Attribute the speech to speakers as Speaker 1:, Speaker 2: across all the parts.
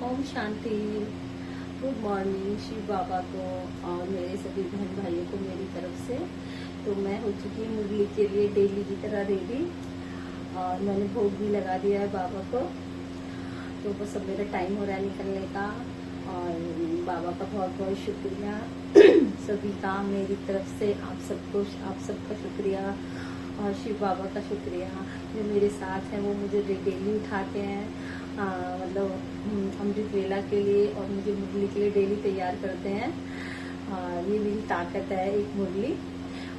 Speaker 1: Om Shanti. Good morning Shiv बाबा को और मेरे सभी बहन भाइयों को मेरी तरफ से। तो मैं हो चुकी मुरली के लिए डेली की तरह रेडी और मैंने भोग भी लगा दिया है बाबा को। तो बस अब मेरा टाइम हो रहा है निकलने का और बाबा का बहुत बहुत शुक्रिया सभी का मेरी तरफ से। आप सबका शुक्रिया और शिव बाबा का शुक्रिया जो मेरे साथ हैं। वो मुझे डेली उठाते हैं मतलब अमृत वेला के लिए और मुझे मुरली के लिए डेली तैयार करते हैं। ये मेरी ताकत है एक मुरली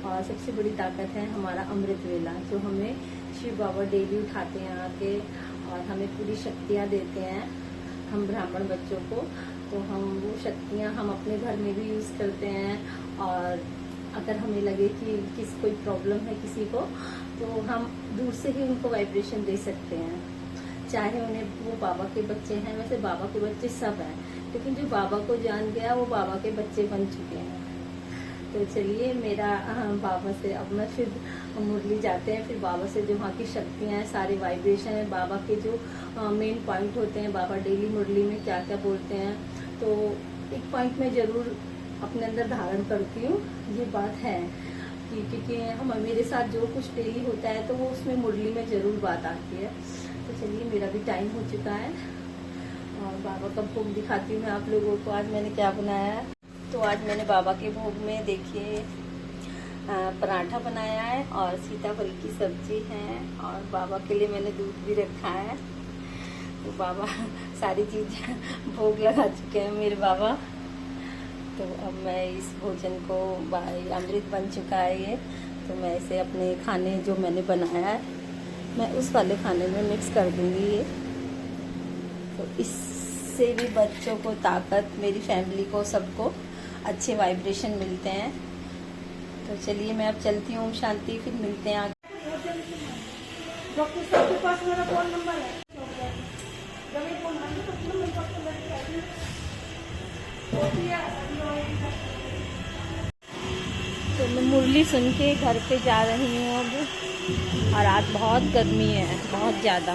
Speaker 1: और सबसे बड़ी ताकत है हमारा अमृत वेला जो हमें शिव बाबा डेली उठाते हैं आके और हमें पूरी शक्तियाँ देते हैं हम ब्राह्मण बच्चों को। तो हम वो शक्तियाँ हम अपने घर में भी यूज़ करते हैं और अगर हमें लगे कि कोई प्रॉब्लम है किसी को तो हम दूर से ही उनको वाइब्रेशन दे सकते हैं, चाहे उन्हें वो बाबा के बच्चे हैं। वैसे बाबा के बच्चे सब हैं लेकिन जो बाबा को जान गया वो बाबा के बच्चे बन चुके हैं। तो चलिए मेरा बाबा से अब मैं फिर मुरली जाते हैं, फिर बाबा से जो वहाँ की शक्तियाँ हैं सारे वाइब्रेशन है बाबा के जो मेन पॉइंट होते हैं। बाबा डेली मुरली में क्या क्या बोलते हैं तो एक पॉइंट में ज़रूर अपने अंदर धारण करती हूँ। ये बात है कि क्योंकि हम मेरे साथ जो कुछ डेली होता है तो वो उसमें मुरली में ज़रूर बात आती है। तो चलिए मेरा भी टाइम हो चुका है और बाबा का भोग दिखाती हूँ मैं आप लोगों को। आज मैंने क्या बनाया है तो आज मैंने बाबा के भोग में देखिए पराठा बनाया है और सीताफल की सब्जी है और बाबा के लिए मैंने दूध भी रखा है। तो बाबा सारी चीज़ भोग लगा चुके हैं मेरे बाबा। तो अब मैं इस भोजन को अमृत बन चुका है ये, तो मैं इसे अपने खाने जो मैंने बनाया है मैं उस वाले खाने में मिक्स कर दूंगी ये। तो इससे भी बच्चों को ताकत, मेरी फैमिली को सबको अच्छे वाइब्रेशन मिलते हैं। तो चलिए मैं अब चलती हूँ शांति, फिर मिलते हैं
Speaker 2: डॉक्टर साहब के पास मेरा फोन नंबर है।
Speaker 1: तो मैं मुरली सुन के घर पे जा रही हूँ अब और आज बहुत गर्मी है, बहुत ज़्यादा।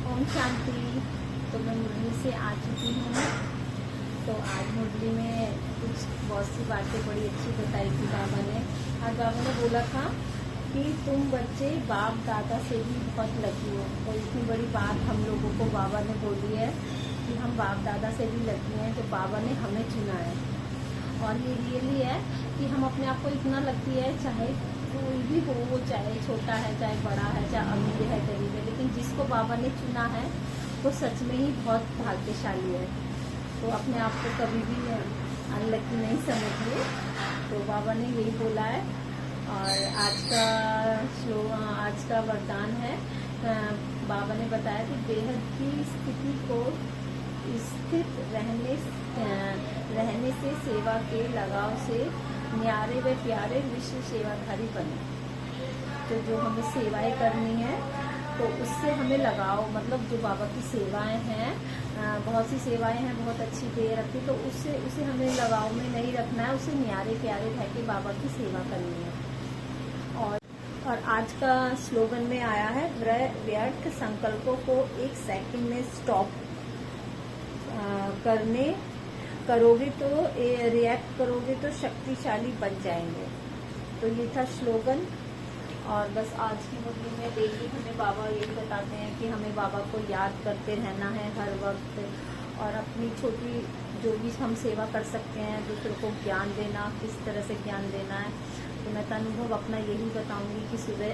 Speaker 1: ओम शांति। तो मैं मुरली से आ चुकी हूँ। तो आज मुरली में कुछ बहुत सी बातें बड़ी अच्छी बताई थी बाबा ने। आज बाबा ने बोला था कि तुम बच्चे बाप दादा से भी बहुत लकी हो। तो इतनी बड़ी बात हम लोगों को बाबा ने बोली है कि हम बाप दादा से भी लकी हैं जो बाबा ने हमें चुना है। और ये रियली है कि हम अपने आप को इतना लकी है, चाहे कोई भी हो, वो चाहे छोटा है चाहे बड़ा है चाहे अमीर है गरीब है, लेकिन जिसको बाबा ने चुना है वो सच में ही बहुत भाग्यशाली है। तो अपने आप को कभी भी अनलकी नहीं समझिए। तो बाबा ने यही बोला है। और आज का वरदान है, बाबा ने बताया कि बेहद की स्थिति को स्थित रहने से सेवा के लगाव से न्यारे व प्यारे विश्व सेवाधारी बने। तो जो हमें सेवाएं करनी है तो उससे हमें लगाव, मतलब जो बाबा की सेवाएं हैं, बहुत सी सेवाएं हैं बहुत अच्छी दे रखी, तो उसे हमें लगाव में नहीं रखना है, उसे न्यारे प्यारे रह के बाबा की सेवा करनी है। और आज का स्लोगन में आया है, व्यर्थ संकल्पों को एक सेकंड में स्टॉप करोगे तो रिएक्ट करोगे तो शक्तिशाली बन जाएंगे। तो ये था स्लोगन। और बस आज की मुरली में डेली हमें बाबा यही बताते हैं कि हमें बाबा को याद करते रहना है हर वक्त और अपनी छोटी जो भी हम सेवा कर सकते हैं, दूसरों को ज्ञान देना, किस तरह से ज्ञान देना है। तो मैं तो अनुभव अपना यही बताऊंगी कि सुबह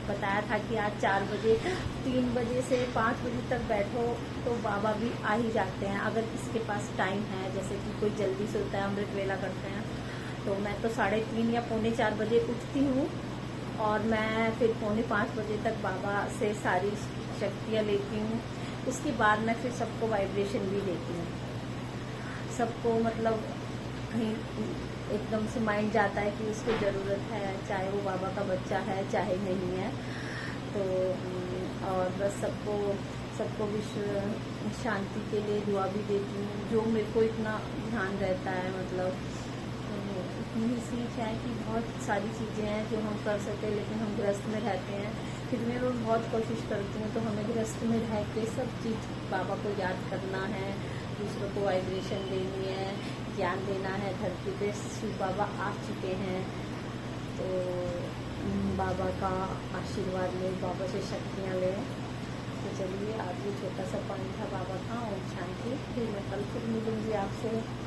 Speaker 1: बताया था कि आज 4 बजे 3 बजे से 5 बजे तक बैठो तो बाबा भी आ ही जाते हैं अगर किसके पास टाइम है। जैसे कि कोई जल्दी से होता है, अमृत वेला करते हैं, तो मैं तो 3:30 या 3:45 बजे उठती हूँ और मैं फिर 4:45 बजे तक बाबा से सारी शक्तियाँ लेती हूँ। उसके बाद मैं फिर सबको वाइब्रेशन भी देती हूँ। सबको मतलब कहीं एकदम से माइंड जाता है कि उसको ज़रूरत है, चाहे वो बाबा का बच्चा है चाहे नहीं है। तो और बस सबको विश्व शांति के लिए दुआ भी देती हूँ, जो मेरे को इतना ध्यान रहता है। मतलब इतनी सीख है कि बहुत सारी चीज़ें हैं जो हम कर सकते हैं लेकिन हम ग्रस्त में रहते हैं फिर भी मैं बहुत कोशिश करती हूँ। तो हमें गृहस्थ में रह के सब चीज़ बाबा को याद करना है, दूसरों को वाइब्रेशन देनी है, ज्ञान देना है। धरती पे शिव बाबा आ चुके हैं, तो बाबा का आशीर्वाद लें, बाबा से शक्तियाँ लें। तो चलिए, आज ये छोटा सा पॉइंट था बाबा का। और शांति, फिर मैं कल फिर मिलूँगी आपसे।